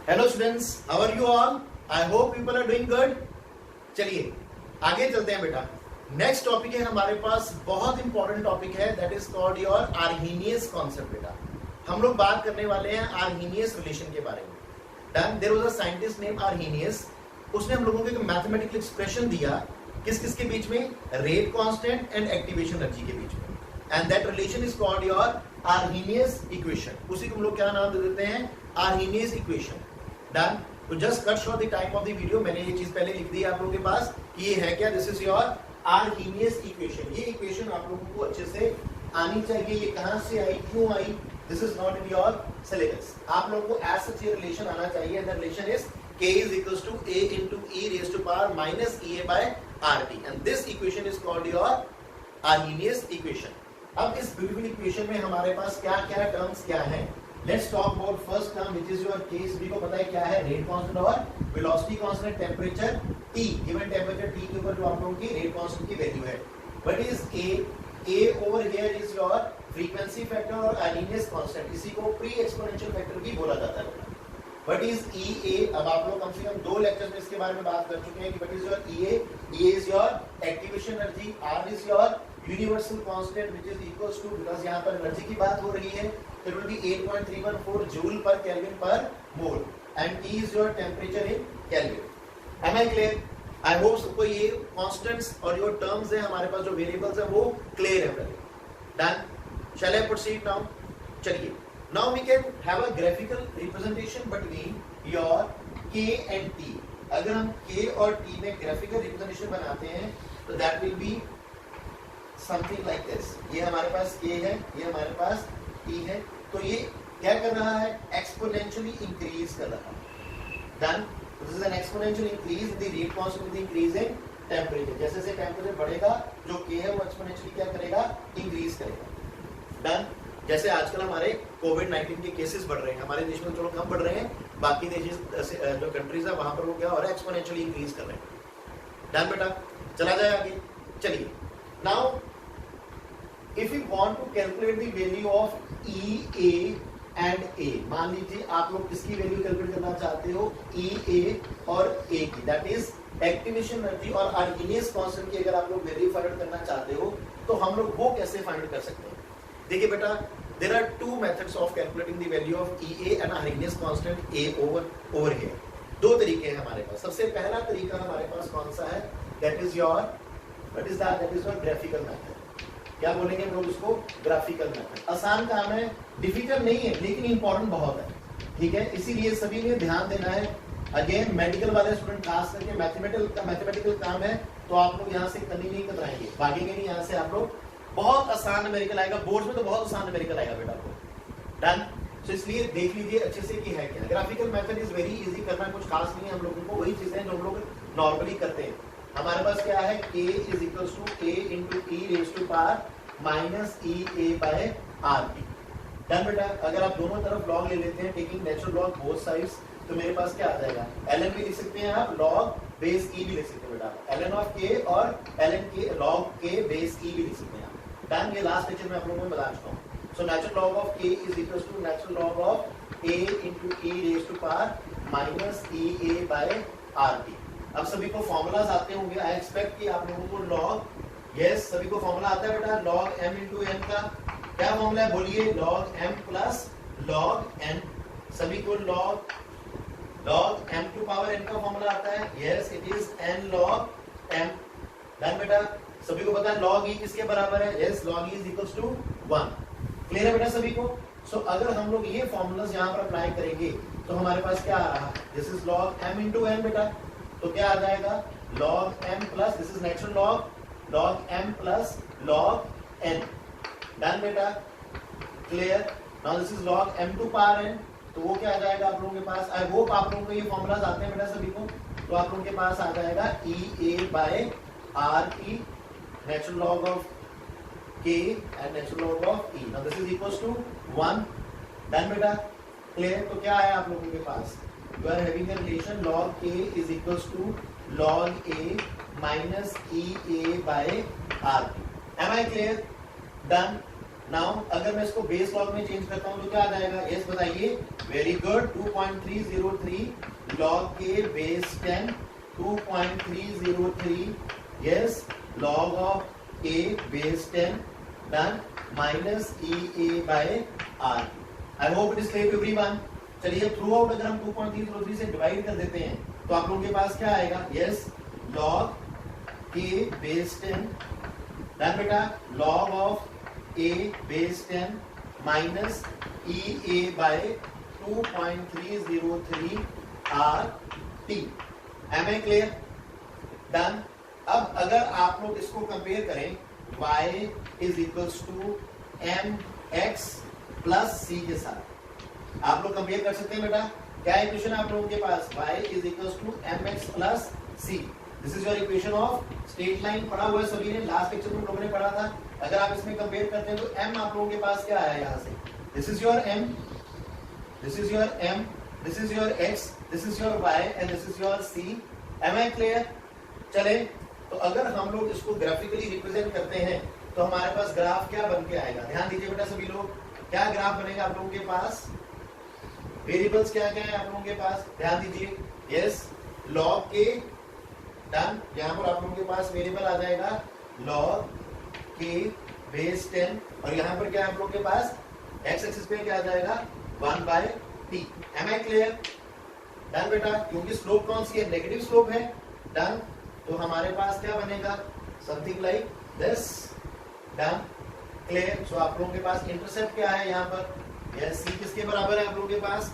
Hello students, how are you all? I hope people are doing good. चलिए आगे चलते हैं बेटा। नेक्स्ट टॉपिक है हमारे पास, बहुत इंपॉर्टेंट टॉपिक है, that is called your Arrhenius concept. बेटा हम लोग बात करने वाले हैं आर्हीनियस रिलेशन के बारे में। Done. There was a scientist name Arrhenius. उसने हम लोगों को एक मैथमेटिकल एक्सप्रेशन दिया किस किस के बीच में, rate constant and activation energy के बीच में, and that relation is called your Arrhenius equation. उसी को हम लोग क्या नाम दे देते हैं, आर्हीनियस इक्वेशन। डन। तो just cut short the time of the video, मैंने ये चीज पहले लिख दी है आप लोगों के पास कि ये है क्या, this is your Arrhenius equation. ये इक्वेशन आप लोगों को अच्छे से आनी चाहिए। ये कहां से आई, क्यों आई, this is not in your syllabus. आप लोगों को एज सच ये रिलेशन आना चाहिए। The relation is k is equals to a into e raised to power minus ea by rt, and this equation is called your Arrhenius equation. अब इस beautiful equation में हमारे पास क्या क्या टर्म्स क्या हैं। Let's talk about first term which is your k। सभी को पता है क्या है, रेट कांस्टेंट और velocity constant, temperature t, given temperature t के ऊपर जो आप लोगों की रेट कांस्टेंट की वैल्यू है। What is a over here is your frequency factor और Arrhenius कांस्टेंट, इसी को प्री एक्सपोनेंशियल फैक्टर भी बोला जाता है। What is EA? अब आप लोग कम से कम 2 लेक्चर्स में इसके बारे में बात कर चुके हैं कि what is your EA? EA is your activation energy, R is your universal constant which is equals to, because यहाँ पर एनर्जी की बात हो रही है, तो it will be 8.314 जूल पर केल्विन पर मोल, and T is your temperature in Kelvin. Am I clear? I hope सबको ये constants और your terms है हमारे पास, जो variables है वो clear है पहले। Done? Shall I proceed now? चलिए। Now we can have a graphical representation between your K and T. अगर हम K और T में graphical representation बनाते हैं तो that will be something like this. ये हमारे पास K है, ये हमारे पास T है, तो ये क्या कर रहा है, exponentially increase कर रहा है। Done? This is an exponential increase in the rate constant with the increase in temperature. जैसे जैसे temperature बढ़ेगा, जो K है वो exponentially क्या करेगा, increase करेगा। Done? जैसे आजकल हमारे कोविड-19 के केसेस बढ़ रहे हैं, हमारे देश में थोड़ा कम बढ़ रहे हैं, बाकी देश जो कंट्रीज है वहां पर वो क्या हो रहा है, एक्सपोनेंशियली इंक्रीज कर रहे हैं। डन बेटा, चला जाए आगे। चलिए now if you want to calculate the value of E A and A, मान लीजिए आप लोग किसकी वैल्यू कैलकुलेट करना चाहते हो, ई ए और ए की, दैट इज एक्टिवेशन एनर्जी और आर्हीनियस कांस्टेंट की अगर आप लोग वैल्यू फाइंड करना चाहते हो तो हम लोग वो कैसे फाइंड कर सकते हैं। देखिए बेटा, there are two methods of calculating the value of EA and Arrhenius constant A over here. दो तरीके हैं हमारे पास। सबसे पहला तरीका हमारे पास कौन सा है, that is your graphical method। क्या बोलेंगे हम लोग उसको, ग्राफिकल मेथड। आसान काम है, डिफिकल्ट नहीं है, लेकिन इंपॉर्टेंट बहुत है, ठीक है, इसीलिए सभी ने ध्यान देना है। अगेन मेडिकल वाले स्टूडेंट खास करके मैथमेटिकल काम है तो आप लोग यहाँ से कभी नहीं कतराएंगे, भागेंगे नहीं यहाँ से। आप लोग बहुत आसान न्यूमेरिकल आएगा, बोर्ड में तो बहुत आसान न्यूमेरिकल आएगा बेटा आपको। डन। सो इसलिए देख लीजिए अच्छे से कि है क्या। Graphical method is very easy, करना कुछ खास नहीं है हम लोगों को, वही चीजें जो हम लोग नॉर्मली करते हैं। हमारे पास क्या है, k is equals to a into e raise to power minus e a by rt। Done बेटा। अगर आप दोनों तरफ लॉग ले लेते हैं, taking natural log both sides, तो मेरे पास क्या आ जाएगा, ln भी लिख सकते हैं आप, लॉग बेस e भी लिख सकते हैं बेटा, ln ऑफ k और ln k log k base e भी लिख सकते हैं। डन। ये लास्ट लेक्चर में आप लोगों को बता चुका हूँ। So natural log of k is equals to natural log of a into e raise to power minus e a by rt। अब सभी को फॉर्मूलाज आते होंगे, आई एक्सपेक्ट कि आप लोगों को लॉग, यस सभी को फॉर्मूला आता है बेटा, लॉग m इंटू n का क्या फॉर्मूला है, बोलिए, log m plus log n। सभी को log m to power n का फॉर्मूला आता है, yes it is n log m। Done बेटा। सभी को पता है log e किसके बराबर है, yes log e is equals to 1। Clear है बेटा सभी को। सो अगर हम लोग ये फॉर्मूलाज यहाँ पर अप्लाई करेंगे तो हमारे पास क्या आ रहा है, this is log m into n बेटा, तो क्या आ जाएगा, log m plus, this is natural log m plus log n। Done बेटा, clear. Now this is log m to power n, तो वो क्या आ जाएगा आप लोगों के पास, आई होप आप लोगों को ये फॉर्मूलाज आते हैं बेटा सभी को, तो आप लोगों के पास आ जाएगा e a by rt, natural log of k and natural log of e. Now this is equals to 1. Done बेटा, clear। तो क्या है आप लोगों के पास, you are having a relation log k is equals to log a minus e a by rt. Am I clear? Done। Now अगर मैं इसको बेस लॉग में चेंज करता हूं तो क्या आ जाएगा? यस बताइए, वेरी गुड, 2.303 लॉग के base 10, 2.303 yes log of A base 10 done minus E A by R. I hope it is clear to everyone. चलिए थ्रू आउट अगर हम 2.303 से डिवाइड कर देते हैं तो आप लोगों के पास क्या आएगा? Yes log A base 10 done बेटा, log of a base 10 minus EA by 2.303 RT। Am I clear? Done। अब अगर आप लोग इसको कंपेयर करें y is equals to mx plus c के साथ, आप लोग कंपेयर कर सकते हैं बेटा। क्या इक्वेशन है आप लोगों के पास? y is equals to mx plus c। This is your equation of straight line. पढ़ा हुआ है सभी ने, लास्ट लेक्चर में लोगों ने पढ़ा था। अगर आप इसमें कंपेयर करते हैं तो m आप लोगों के पास क्या आया यहाँ से? This is your m, this is your m, this is your x, this is your y and this is your c। Am I clear? चले तो अगर हम लोग इसको ग्राफिकली रिप्रेजेंट करते हैं तो हमारे पास ग्राफ क्या बन के आएगा? ध्यान दीजिए बेटा सभी लोग, क्या ग्राफ बनेगा आप लोगों के पास? वेरिएबल्स क्या क्या है आप लोगों के पास? ध्यान दीजिए, यस लॉग के डन, यहाँ पर आप लोगों के पास वेरिएबल आ जाएगा लॉग के बेस 10 और यहाँ पर क्या है आप लोगों के पास? एक्स एक्सिस पे क्या आ जाएगा? 1/t। M I clear? Done बेटा, क्योंकि स्लोप कौन सी है? नेगेटिव स्लोप है। डन, तो हमारे पास क्या बनेगा? Something like this. Done clear? So आप लोगों के पास इंटरसेप्ट क्या है यहाँ पर? यस सी किसके बराबर है आप लोगों के पास?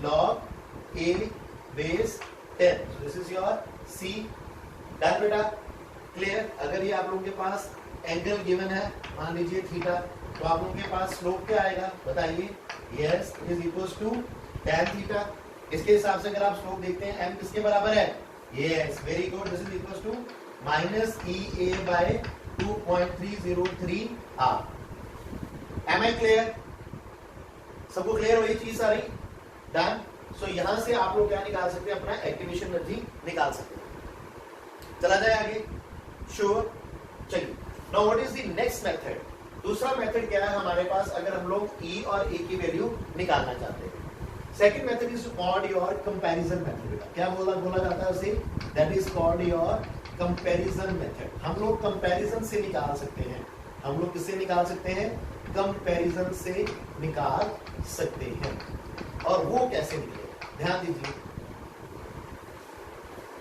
Log A base 10। So this is your C. Done बेटा क्लियर? अगर ये आप लोगों के पास एंगल गिवन है, मान लीजिए थीटा, तो आप लोगों के पास स्लोप क्या आएगा बताइए? Yes it is equals to tan theta. इसके हिसाब से अगर आप स्लोप देखते हैं m किसके बराबर है? Yes very good, this is equals to minus E A by 2.303 r। Am I clear? सबको क्लियर हो ये चीज सारी? डन। सो यहां से आप लोग क्या निकाल सकते हैं? अपना एक्टिवेशन एनर्जी निकाल सकते हैं। चला जाए आगे, श्योर। चलिए now what is the next method? दूसरा मेथड क्या है हमारे पास अगर हम लोग E और A की वैल्यू निकालना चाहते हैं? Second method is called your comparison method. क्या बोला जाता है उसे? That is called your comparison method. हम लोग कंपैरिजन से निकाल सकते हैं। हम लोग किससे निकाल सकते हैं? कंपैरिजन से निकाल सकते हैं। और वो कैसे निकलेगा? ध्यान दीजिए,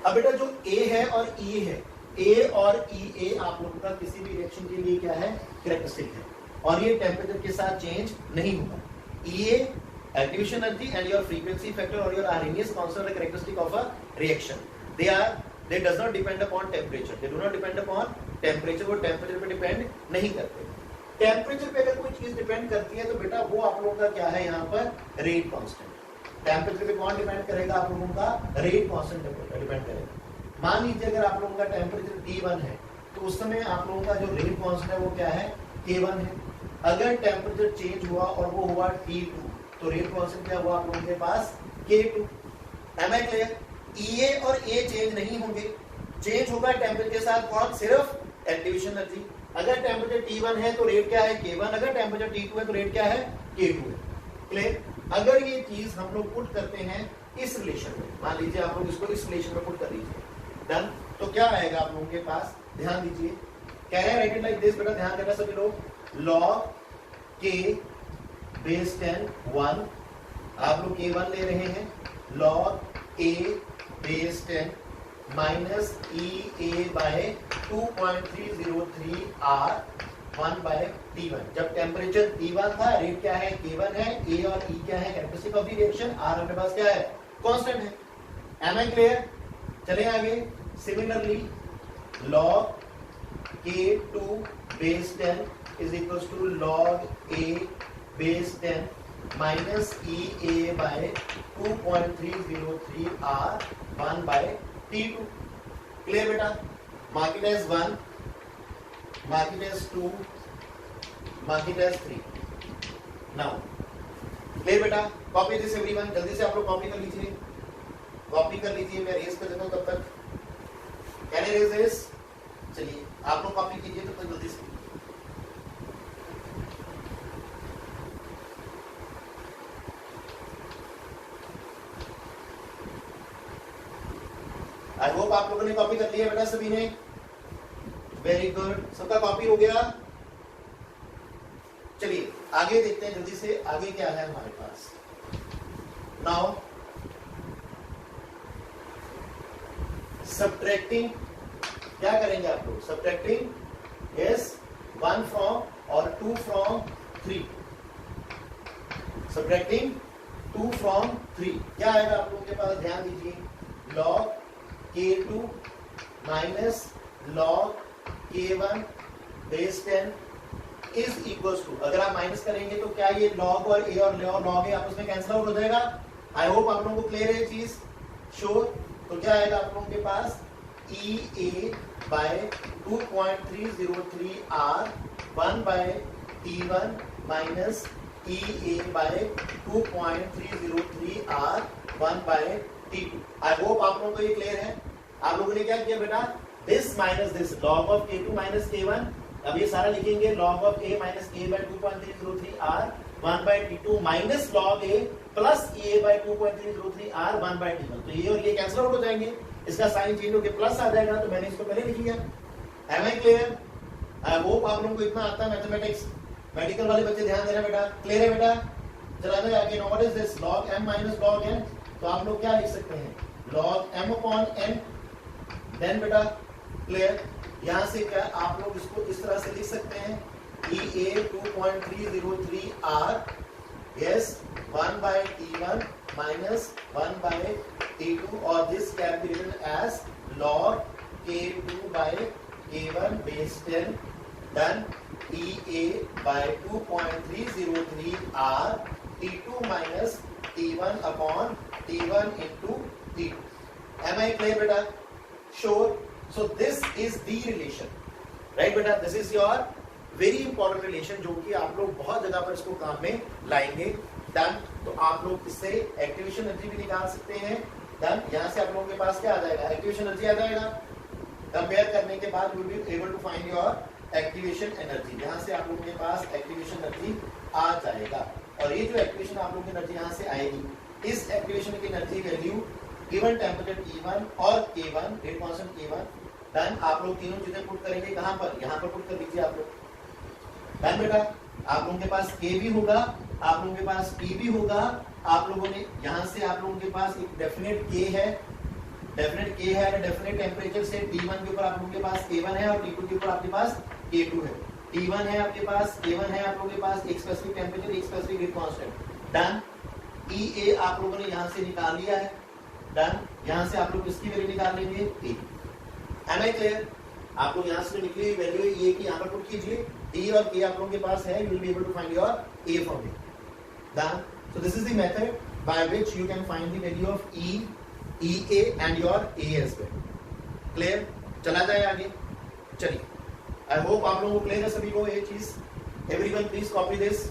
अब बेटा जो A है और E है, A और EA आप लोगों का किसी भी रिएक्शन के लिए क्या है? कैरेक्टरिस्टिक है और ये टेम्परेचर के साथ चेंज नहीं होगा। EA activation energy and your frequency factor और your RMS constant are characteristic of a reaction. They does not depend upon temperature, they do not depend upon temperature. वो टेम्परेचर पे डिपेंड नहीं करते। Temperature पे अगर कोई चीज डिपेंड करती है तो बेटा वो आप लोगों का क्या है यहाँ पर? Rate constant. टेम्परेचर पे कौन डिपेंड करेगा? आप लोगों का रेट कांस्टेंट डिपेंड करेगा। मान लीजिए अगर आप लोगों का टेम्परेचर T1 है तो उस समय आप लोगों का जो रेट कांस्टेंट है वो क्या है? K1 है। अगर टेम्परेचर चेंज हुआ और वो हुआ T2 तो रेट कांस्टेंट क्या हुआ आप लोगों के पास? K2। Am I clear? EA और A चेंज नहीं होंगे, चेंज होगा टेम्परेचर के साथ कौन? सिर्फ एक्टिवेशन एनर्जी। अगर टेम्परेचर T1 है तो रेट क्या है? K1। अगर टेम्परेचर T2 है तो रेट क्या है? K2 है। क्लियर? अगर ये चीज हम लोग पुट करते हैं इस रिलेशन में, मान लीजिए आप लोग इसको इस रिलेशन में पुट कर लीजिए, डन, तो क्या आएगा आप लोगों के पास? ध्यान दीजिए, कह रहे हैं राइट इट लाइक दिस। बेटा ध्यान देना सभी लोग, लॉग के बेस 10 1, आप लोग K1 ले रहे हैं, log A base 10 minus E A by 2.303 r 1/T1। जब टेम्परेचर T1 था, रेट क्या है? K1 है। A और E क्या है? Characteristic of the reaction. R अपने पास क्या है? कांस्टेंट है। Am I clear? चले आगे। Similarly log K2 base 10 is equals to log A base 10 minus E A by 2.303 r 1/T2। Clear बेटा? Mark it as 1, mark it as 2, mark it as 3। now clear बेटा? Copy this everyone, जल्दी से आप लोग copy कर लीजिए, copy कर लीजिए। मैं रेज कर देता हूं तब तक। Can I raise this? चलिए आप लोग कॉपी कीजिए तब तक जल्दी से। आई होप आप लोगों ने कॉपी कर लिया बेटा सभी ने, वेरी गुड, सबका कॉपी हो गया। चलिए आगे देखते हैं जल्दी से, आगे क्या है हमारे पास। नाउ सब्ट्रैक्टिंग, क्या करेंगे आप लोग? सब्ट्रैक्टिंग यस 1 फ्रॉम और 2 फ्रॉम 3, सब्ट्रैक्टिंग 2 फ्रॉम 3 क्या आएगा आप लोगों के पास? ध्यान दीजिए, log k2 minus log k1 base 10 is equal to, अगर आप माइनस करेंगे तो क्या ये log और a और log a आपस में कैंसिल आउट हो जाएगा? आई होप आप लोगों को क्लियर है ये चीज, श्योर। तो क्या आएगा आप लोगों के पास? E A by 2.303 r 1 by t1 minus E A by 2.303 r 1 by t2। I hope आप लोगों को ये क्लियर है। आप लोगों ने क्या किया बेटा? This minus this, log of k2 minus k1, अब ये सारा लिखेंगे log of a minus a by 2.303 r 1 by t2 minus log a plus a by 2.303 r 1 by t1। तो ये और ये कैंसिल आउट हो जाएंगे, इसका साइन चेंज होकर प्लस आ जाएगा, तो मैंने इसको पहले लिख लिया। Am I clear? I hope आप लोगों को इतना आता है मैथमेटिक्स। मेडिकल वाले बच्चे ध्यान देना बेटा, क्लियर है बेटा? चला आगे, know what is this? log m minus log n, तो आप लोग क्या लिख सकते हैं? log m upon n, then बेटा क्लियर, यहां से क्या आप लोग इसको इस तरह से लिख सकते हैं, ई ए 2.303 r yes 1 by t1 minus 1 by t2, और this can be written as log k2 by k1 base 10 then e a by 2.303 r t2 minus t1 upon t1 into t2। am I clear beta? Sure. So this is the relation, right beta? This is your very important relation जो कि आप लोग बहुत जगह पर इसको काम में लाएंगे। डन, तो आप लोग इससे एक्टिवेशन एनर्जी भी निकाल सकते हैं। डन, यहाँ से आप लोगों के पास क्या आ जाएगा? एक्टिवेशन एनर्जी आ जाएगा। कंपेयर करने के बाद you will be able to find your activation energy. यहाँ से आप लोगों के पास एक्टिवेशन एनर्जी आ जाएगा, और ये जो एक्टिवेशन आप लोगों की एनर्जी यहाँ से आएगी, इस एक्टिवेशन की energy value given temperature T1 और K1 rate constant K1। Done, आप लोग तीनों चीजें पुट करेंगे कहां पर? यहाँ पर पुट कर दीजिए आप लोग। डन बेटा, आप लोगों के पास K भी होगा, आप लोगों के पास P भी होगा, आप लोगों ने यहाँ से आप लोगों के पास एक डेफिनेट K है, डेफिनेट टेम्परेचर से T1 के ऊपर आप लोगों के पास K1 है, और T2 के ऊपर आपके पास K2 है। T1 है आपके पास, K1 है आप लोगों के पास, एक स्पेसिफिक टेम्परेचर, एक specific heat constant. Done, EA आप लोगों ने यहाँ से निकाल लिया है। डन, यहाँ से आप लोग इसकी वैल्यू निकाल लेंगे A। M I clear? आप लोग यहाँ से निकली हुई वैल्यू ये की यहाँ पर पुट कीजिए, डी और के आप लोगों के पास है, you will be able to find your A from it. Done, so this is the method by which you can find the value of E, A and your A as well. Clear? चला जाए आगे, चलिए। आई hope आप लोगों को clear है सभी को ये चीज। Everyone please copy this.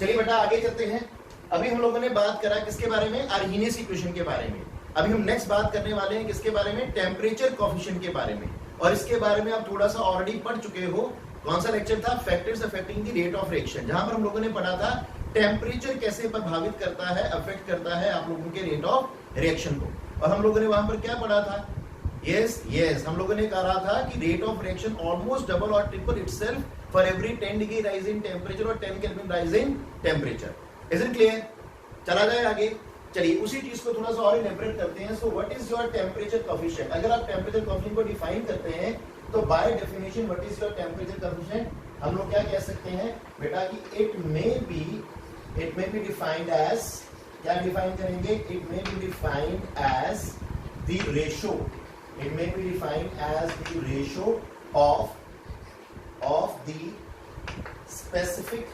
चलिए बेटा आगे चलते हैं। अभी हम लोगों ने बात करा किसके बारे में? आर्हीनियस इक्वेशन के बारे में। अभी हम नेक्स्ट बात करने वाले हैं किसके बारे में? टेम्परेचर कोएफिशिएंट के बारे में। और इसके बारे में आप थोड़ा सा ऑलरेडी पढ़ चुके हो। कौन सा लेक्चर था? Factors affecting the rate of reaction, जहां पर हम लोगों ने पढ़ा था टेम्परेचर कैसे प्रभावित करता है, अफेक्ट करता है आप लोगों के रेट ऑफ रिएक्शन को। और हम लोगों ने वहां पर क्या पढ़ा था? यस, हम लोगों ने कहा था कि rate of reaction almost double और triple itself for every 10 degree rise in temperature और 10 kelvin rise in temperature. Is it clear? चला जाए आगे, चलिए उसी चीज को थोड़ा सा और इलेबोरेट करते हैं। So what is your temperature coefficient? अगर आप टेम्परेचर कोएफिशिएंट को डिफाइन करते हैं तो by definition what is your temperature coefficient? हम लोग क्या कह सकते हैं बेटा कि it may be defined as, क्या डिफाइन करेंगे? It may be defined as the ratio, it may be defined as the ratio of the specific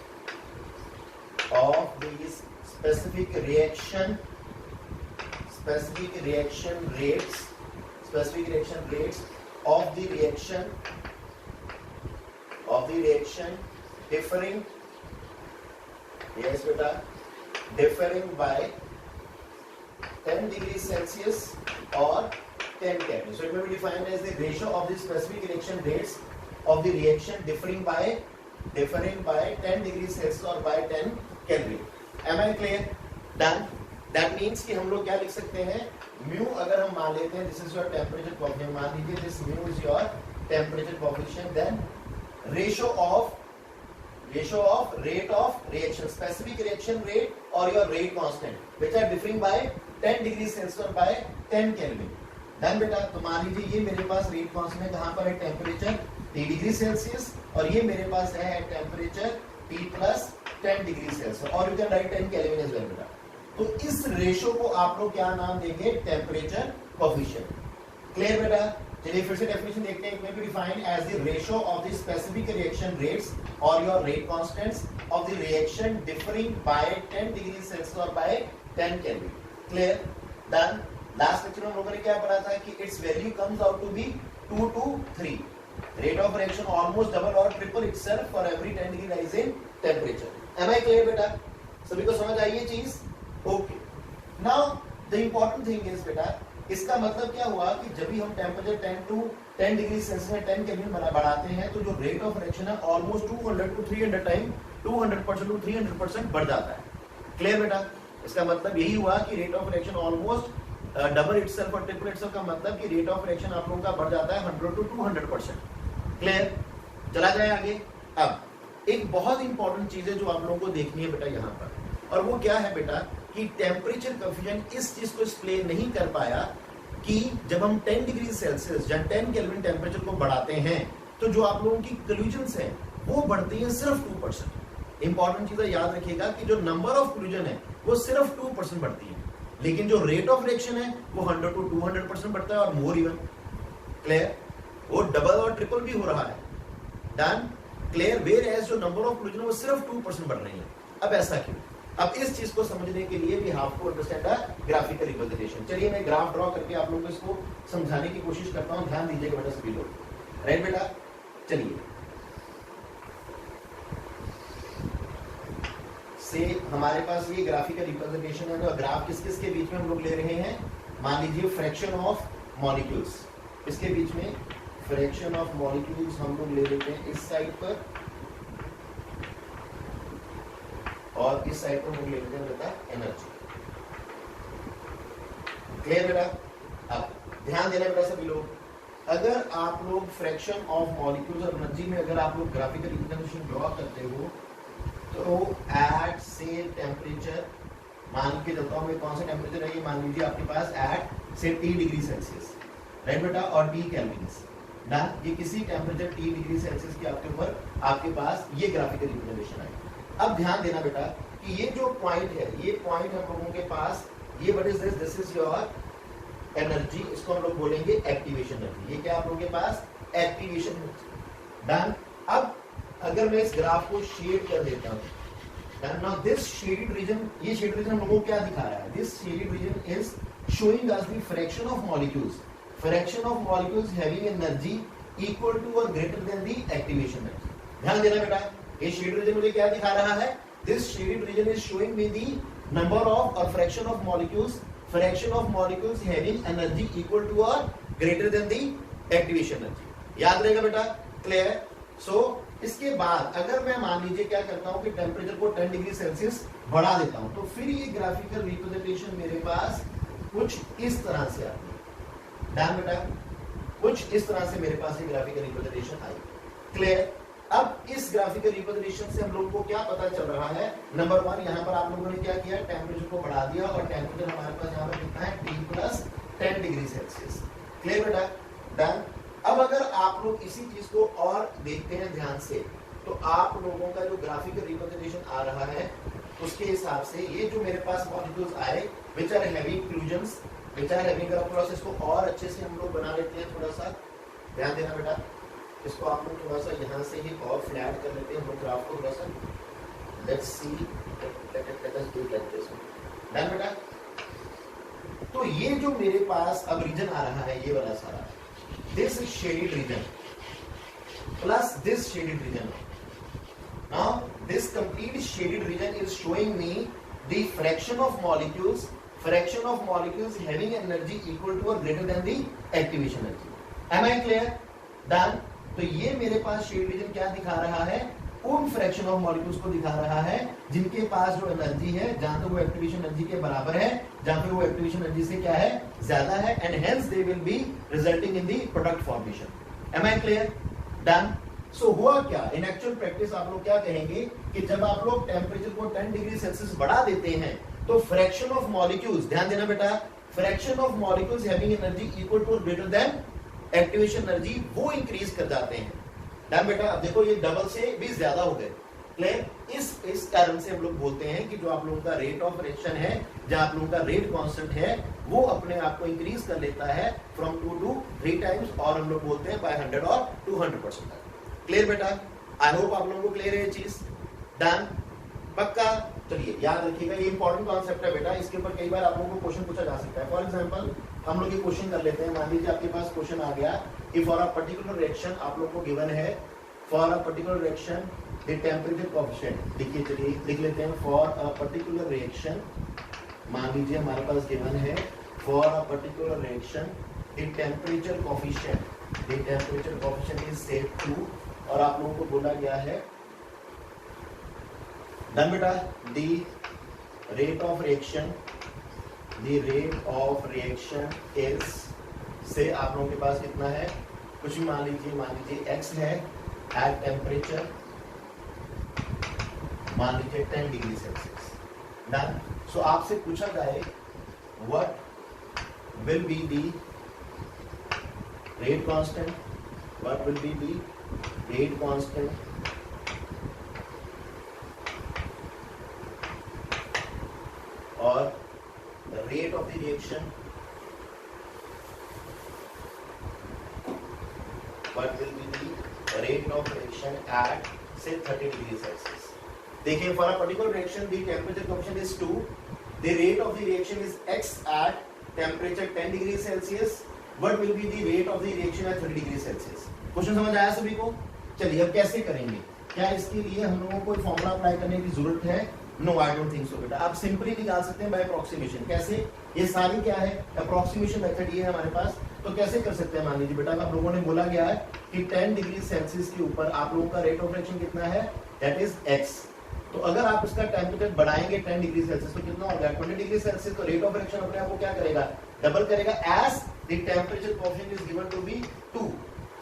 reaction rates of the reaction differing, yes beta, differing by 10 degrees Celsius or 10 Kelvin. So it may be defined as the ratio of the specific reaction rates of the reaction differing by 10 degrees Celsius or by 10 Kelvin. Am I clear? Done. That means कि हम लोग क्या लिख सकते हैं, mu अगर हम मान लेते हैं this is your temperature coefficient, मान लीजिए this mu is your temperature coefficient, then ratio of rate of reaction, specific reaction rate or your rate constant which are differing by 10 degree Celsius और by 10 kelvin. Done बेटा। तो मान लीजिए ये मेरे पास rate constant है, कहां पर है, टेम्परेचर T डिग्री सेल्सियस, और ये मेरे पास है temperature T plus 10 degree Celsius, और you can write 10 kelvin as well बेटा। तो इस रेशियो को आप लोग क्या नाम देंगे, टेम्परेचर कोएफिशिएंट। क्लियर बेटा। चलिए फिर से डेफिनेशन देखते हैं। It may be defined as the ratio of the specific reaction rates और your rate constants of the reaction differing by 10 degree Celsius और by 10 Kelvin. Clear. Done. Last lecture में हम लोगों ने क्या पढ़ा था कि its value comes out to be 2 to 3, rate of reaction almost double और triple itself for every 10 degree rise in temperature. Am I clear बेटा? सभी को समझ आई ये चीज? Okay. Now the important thing is बेटा, इसका मतलब क्या हुआ कि जब भी हम टेम्परेचर 10 डिग्री सेल्सियस में 10 केल्विन बढ़ाते हैं तो जो रेट ऑफ रिएक्शन है ऑलमोस्ट 200 to 300 टाइम 200% to 300% बढ़ जाता है। क्लियर बेटा? इसका मतलब यही हुआ कि rate of reaction almost double itself और ट्रिपल इटसेल्फ का मतलब कि रेट ऑफ रिएक्शन आप लोगों का बढ़ जाता है 100 to 200%। क्लियर। चला जाए आगे। अब एक बहुत इंपॉर्टेंट चीज है जो आप लोगों को देखनी है बेटा यहाँ पर, और वो क्या है बेटा कि टेम्परेचर कोएफिशिएंट इस चीज को एक्सप्लेन नहीं कर पाया कि जब हम 10 डिग्री सेल्सियस या 10 केल्विन टेम्परेचर को बढ़ाते हैं तो जो आप लोगों की कोलिजन्स हैं वो बढ़ती हैं सिर्फ 2%। इंपॉर्टेंट चीज याद रखिएगा कि जो नंबर ऑफ कोलिजन है वो सिर्फ 2% बढ़ती है, लेकिन जो रेट ऑफ रिएक्शन है वो 100 to 200% बढ़ता है और मोर इवन। क्लियर। वो डबल और ट्रिपल भी हो रहा है। डन। क्लियर। वेयर एज जो नंबर ऑफ कोलिजन है वो सिर्फ 2% बढ़ रही है। अब ऐसा क्यों? अब इस चीज को समझने के लिए we have to understand the graphical representation. चलिए मैं ग्राफ ड्रॉ करके आप लोगों को इसको समझाने की कोशिश करता हूं। ध्यान दीजिएगा बेटा सभी लोग। राइट बेटा? चलिए से हमारे पास ये ग्राफिकल रिप्रेजेंटेशन है। तो ग्राफ किस किस के बीच में हम लोग ले रहे हैं, मान लीजिए फ्रैक्शन ऑफ मॉलिक्यूल्स, इसके बीच में फ्रैक्शन ऑफ मॉलिक्यूल्स हम लोग ले लेते हैं इस साइड पर, और इस साइड पर हम ले लेते हैं बेटा एनर्जी। क्लियर बेटा? अब ध्यान देना बेटा सभी लोग, अगर आप लोग फ्रैक्शन ऑफ मॉलिक्यूल्स और एनर्जी में अगर आप लोग ग्राफिकल रिप्रेजेंटेशन ड्रॉ करते हो तो एट से टेम्परेचर, मान के चलता हूं मैं कौन सा टेम्परेचर है ये, मान लीजिए आपके पास एट से T डिग्री सेल्सियस, राइट बेटा, और T केल्विन ना, ये किसी टेम्परेचर T डिग्री सेल्सियस के आपके ऊपर आपके पास ये ग्राफिकल रिप्रेजेंटेशन है। अब ध्यान देना बेटा कि ये जो पॉइंट है, ये पॉइंट हम लोगों के पास, ये what is this, this is your energy, इसको हम लोग बोलेंगे एक्टिवेशन एनर्जी। ये क्या आप लोगों के पास एक्टिवेशन एनर्जी। डन। अब अगर मैं इस ग्राफ को शेड कर देता हूं, done, now this shaded region, ये शेडेड रीजन हम लोगों को क्या दिखा रहा है, this shaded region is showing us the fraction of molecules having energy equal to और greater than the activation energy. ध्यान देना बेटा, ये शेडेड रीजन मुझे क्या दिखा रहा है, this shaded region is showing me the number of और fraction of molecules having energy equal to और greater than the activation energy. याद रहेगा बेटा? क्लियर? सो इसके बाद अगर मैं मान लीजिए क्या करता हूं कि टेम्परेचर को 10 डिग्री सेल्सियस बढ़ा देता हूं, तो फिर ये ग्राफिकल रिप्रेजेंटेशन मेरे पास कुछ इस तरह से आती है। ध्यान बेटा, कुछ इस तरह से मेरे पास ये ग्राफिकल रिप्रेजेंटेशन आई। क्लियर? अब इस ग्राफिकल रिप्रेजेंटेशन से हम लोगों को क्या पता चल रहा है, नंबर 1, यहाँ पर आप लोगों ने क्या किया, टेम्परेचर को बढ़ा दिया और टेम्परेचर हमारे पास यहाँ पर कितना है, T plus 10 degree Celsius. Clear बेटा? डन। अब अगर आप लोग इसी चीज को और देखते हैं ध्यान से, तो आप लोगों का जो ग्राफिकल रिप्रेजेंटेशन आ रहा है उसके हिसाब से ये जो मेरे पास मॉलिक्यूल्स आए which are having fusions, which are having process को और अच्छे से हम लोग बना लेते हैं। थोड़ा सा ध्यान देना बेटा, इसको आप लोग थोड़ा सा यहाँ से ही और फ्लैट कर लेते हैं हम लोग ग्राफ को थोड़ा सा। Let's see, let us do like this. Done बेटा? तो ये जो मेरे पास अब रीजन आ रहा है, ये वाला सारा, this is shaded region plus this shaded region. Now this complete shaded region is showing me the fraction of molecules having energy equal to or greater than the activation energy. Am I clear? Done. तो ये मेरे पास shade reason क्या दिखा रहा है, उन fraction of molecules को दिखा रहा है जिनके पास जो एनर्जी है, जहां तक वो एक्टिवेशन एनर्जी के बराबर है, जहां पे वो एक्टिवेशन एनर्जी से क्या है, ज्यादा है, and hence they will be resulting in the product formation. Am I clear? Done. So हुआ क्या इन एक्चुअल प्रैक्टिस, आप लोग क्या कहेंगे कि जब आप लोग टेम्परेचर को 10 डिग्री सेल्सियस बढ़ा देते हैं तो फ्रैक्शन ऑफ मॉलिक्यूल्स, ध्यान देना बेटा, fraction of molecules having energy equal to और ग्रेटर देन एक्टिवेशन एनर्जी, वो इंक्रीज कर जाते हैं। डन बेटा। अब देखो ये डबल से भी ज्यादा हो गए। क्लियर? इस कारण से हम लोग बोलते हैं कि जो आप लोगों का रेट ऑफ रिएक्शन है, जहां आप लोगों का रेट कांस्टेंट है, वो अपने आप को इंक्रीज कर लेता है फ्रॉम 2 to 3 टाइम्स, और हम लोग बोलते हैं बाय 100 और 200% तक। क्लियर बेटा? आई होप आप लोगों को क्लियर है ये चीज। डन? पक्का? चलिए याद रखिएगा, ये इंपॉर्टेंट कॉन्सेप्ट है बेटा, इसके ऊपर कई बार आप लोगों को क्वेश्चन पूछा जा सकता है। फॉर एग्जांपल हम लोग ये क्वेश्चन कर लेते हैं। मान लीजिए आपके पास क्वेश्चन आ गया कि फॉर अ पर्टिकुलर रिएक्शन आप लोग को गिवन है, for a particular reaction the temperature coefficient, देखिए चलिए लिख लेते हैं। फॉर अ पर्टिकुलर रिएक्शन, मान लीजिए हमारे पास गिवन है for a particular reaction the temperature coefficient is set to, और आप लोगों को बोला गया है, डन बेटा, the rate of reaction is, से आप लोगों के पास कितना है, कुछ भी मान लीजिए x है एट टेम्परेचर, मान लीजिए 10 डिग्री सेल्सियस। डन। सो आपसे पूछा जाए what will be the rate constant, what will be the rate constant और the rate of the reaction, what will be the rate of reaction at say 30 degrees Celsius। देखिए for a particular reaction the temperature coefficient is 2, the rate of the reaction is x at temperature 10 degrees Celsius, what will be the rate of the reaction at 30 degrees Celsius। Question समझ आया सभी को? चलिए अब कैसे करेंगे, क्या इसके लिए हम लोगों को कोई फॉर्मूला अप्लाई करने की जरूरत है? No, I don't think so बेटा। आप सिंपली निकाल सकते हैं बाय अप्रोक्सीमेशन। कैसे? ये सारी क्या है, अप्रोक्सीमेशन मेथड ये है हमारे पास। तो कैसे कर सकते हैं? मान लीजिए बेटा आप लोगों ने बोला गया है कि 10 डिग्री सेल्सियस के ऊपर आप लोगों का रेट ऑफ रिएक्शन कितना है, दैट इज x। तो अगर आप इसका टेम्परेचर बढ़ाएंगे 10 डिग्री सेल्सियस तो कितना होगा, 20 डिग्री सेल्सियस। तो रेट ऑफ रिएक्शन अपने आप को क्या करेगा, डबल करेगा, as the temperature coefficient is given to be 2।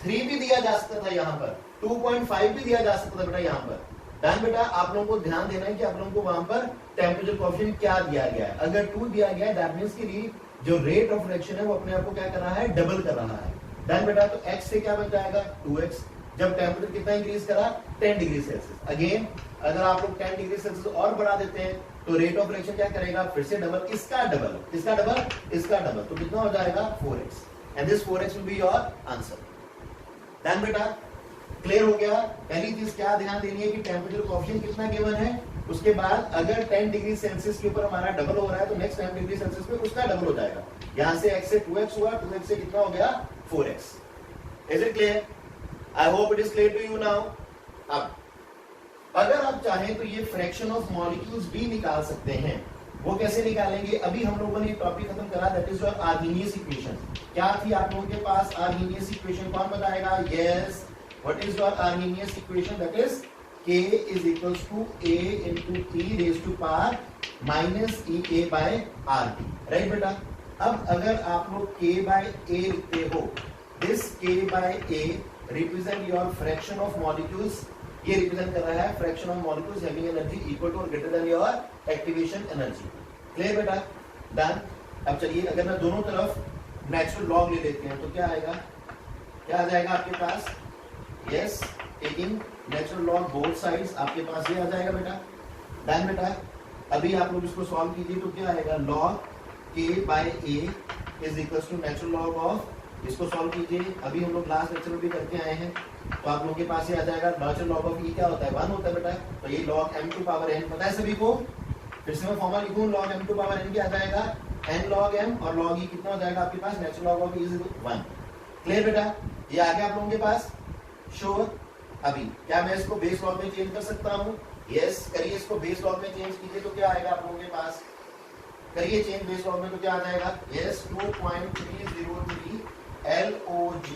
3 भी दिया जा सकता था यहाँ पर, 2.5 भी दिया जा सकता था बेटा यहाँ पर। डन बेटा। आप लोगों को ध्यान देना है कि आप लोगों को वहां पर टेम्परेचर कोएफिशिएंट क्या दिया गया है। अगर 2 दिया गया है दैट मींस कि जो रेट ऑफ रिएक्शन है वो अपने आप को क्या कर रहा है, डबल कर रहा है। डन बेटा। तो x से क्या बन जाएगा, 2x, जब टेम्परेचर कितना इंक्रीज करा, 10 डिग्री सेल्सियस। अगेन अगर आप लोग 10 डिग्री सेल्सियस और बढ़ा देते हैं तो रेट ऑफ रिएक्शन क्या करेगा, फिर से डबल, इसका डबल, इसका डबल, इसका डबल, तो कितना हो जाएगा 4x, and this 4x will be your answer. Done बेटा। क्लियर हो गया? पहली चीज क्या ध्यान देनी है कि टेम्परेचर कोएफिशिएंट कितना गिवन है, उसके बाद अगर 10 डिग्री सेल्सियस के ऊपर हमारा डबल हो रहा है तो नेक्स्ट 10 डिग्री सेल्सियस पे उसका डबल हो जाएगा। यहां से x से 2x हुआ, 2x से कितना हो गया, 4x। Is it clear? I hope it is clear to you now. अब अगर आप चाहें तो ये फ्रैक्शन ऑफ मॉलिक्यूल्स भी निकाल सकते हैं। वो कैसे निकालेंगे? अभी हम लोगों ने टॉपिक खत्म करा, that is your Arrhenius equation. क्या थी आप लोगों के पास आर्हेनियस इक्वेशन? कौन बताएगा? Yes, what is your Arrhenius equation? That is K is equals to A into T raised to power minus EA by RT, right बेटा? अब अगर आप लोग K by A लिखते हो, this K by A represent your fraction of molecules, ये represent कर रहा है fraction of molecules having energy equal to or greater than your activation energy। Clear बेटा? डन। अब चलिए अगर मैं दोनों तरफ नेचुरल लॉग ले लेते हैं तो क्या आएगा, क्या आ जाएगा आपके पास? Yes, taking natural log both sides, आपके पास ये आ जाएगा बेटा। डन बेटा। अभी आप लोग इसको सॉल्व कीजिए तो क्या आएगा, log K by A is equals to natural log of, इसको सॉल्व कीजिए। अभी हम लोग लास्ट लेक्चर में भी करके आए हैं, तो आप लोगों के पास ये आ जाएगा नेचुरल लॉग ऑफ E क्या होता है, 1 होता है बेटा। तो ये log m to power n पता है सभी को? फिर से मैं फॉर्मूला लिखूं, log m to power n क्या आ जाएगा, n log m, और log E कितना हो जाएगा आपके पास, natural log of E is 1। Clear बेटा? ये आ गया आप लोगों के पास? श्योर? अभी क्या मैं इसको बेस लॉग में चेंज कर सकता हूं? यस, करिए इसको बेस लॉग में चेंज कीजिए तो क्या आएगा आप लोगों के पास, करिए चेंज बेस लॉग में तो क्या आ जाएगा, yes 2.303 log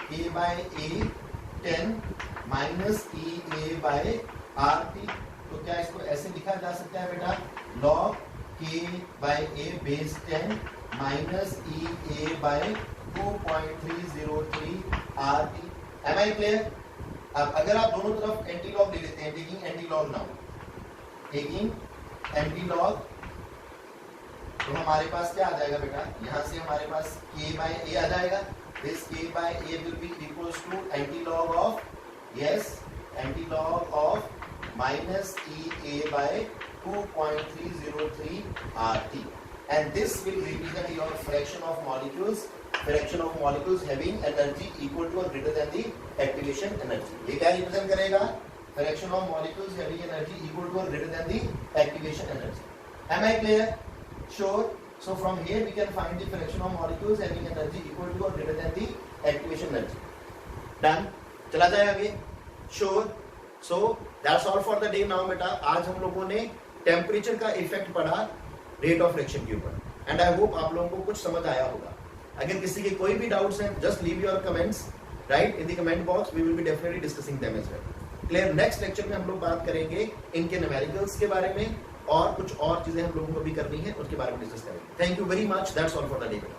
K by A 10 minus E A by R T. तो क्या इसको ऐसे लिखा जा सकता है बेटा, log k by A base 10 minus E A by 2.303 R T. Am I clear? अब अगर आप दोनों तरफ एंटी लॉग ले लेते हैं, taking anti log now, taking anti log, तो हमारे पास क्या आ जाएगा बेटा, यहां से हमारे पास k बाय ए आ जाएगा। This k by A will be equals to anti log of, yes, anti log of minus E A by 2.303 RT, and this will represent your fraction of molecules having energy equal to or greater than the activation energy। ये क्या represent करेगा, fraction of molecules having energy equal to or greater than the activation energy। Am I clear? Sure. So from here we can find the fraction of molecules having energy equal to or greater than the activation energy। Done? चला जाए आगे। Sure. So that's all for the day now बेटा। आज हम लोगों ने temperature का effect पढ़ा रेट ऑफ रिएक्शन के ऊपर, एंड आई होप आप लोगों को कुछ समझ आया होगा। अगर किसी के कोई भी डाउट्स हैं, just leave your comments right in the comment box, we will be definitely discussing them as well. Clear? Next lecture में हम लोग बात करेंगे इनके न्यूमेरिकल्स के बारे में, और कुछ और चीजें हम लोगों को भी करनी है, उसके बारे में डिस्कस करेंगे। Thank you very much, that's all for the day बेटा।